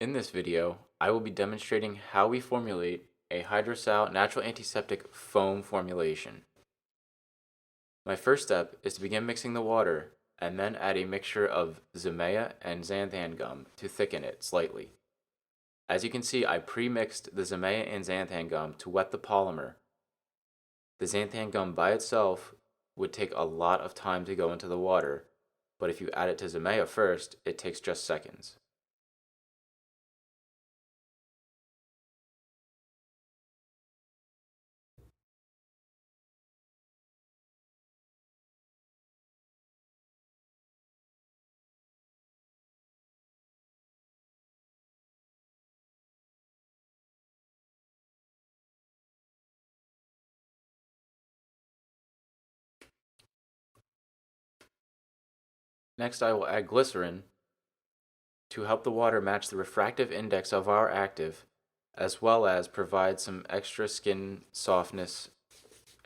In this video, I will be demonstrating how we formulate a HydroSal natural antiseptic foam formulation. My first step is to begin mixing the water and then add a mixture of Zimea and xanthan gum to thicken it slightly. As you can see, I pre-mixed the Zimea and xanthan gum to wet the polymer. The xanthan gum by itself would take a lot of time to go into the water, but if you add it to Zimea first, it takes just seconds. Next, I will add glycerin to help the water match the refractive index of our active, as well as provide some extra skin softness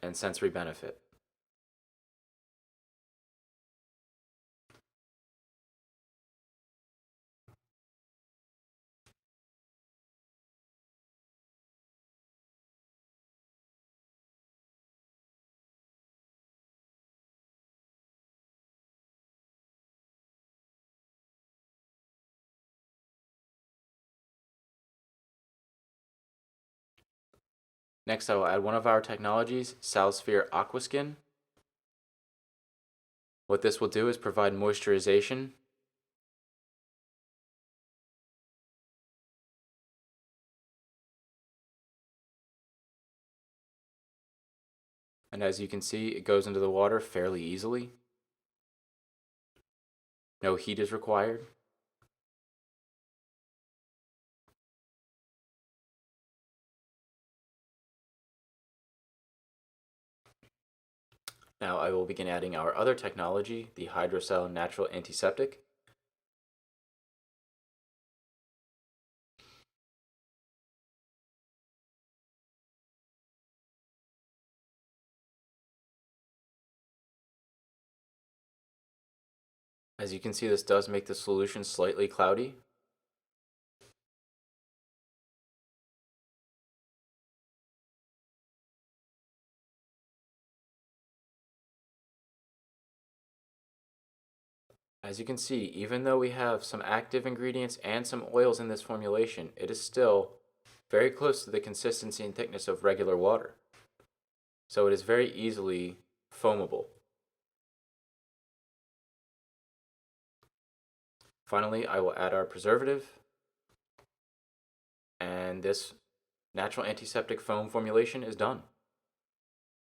and sensory benefit. Next, I will add one of our technologies, Salsphere AquaSkin. What this will do is provide moisturization and as you can see, it goes into the water fairly easily. No heat is required. Now I will begin adding our other technology, the HydroSal natural antiseptic. As you can see, this does make the solution slightly cloudy. As you can see, even though we have some active ingredients and some oils in this formulation, it is still very close to the consistency and thickness of regular water. So it is very easily foamable. Finally, I will add our preservative, and this natural antiseptic foam formulation is done.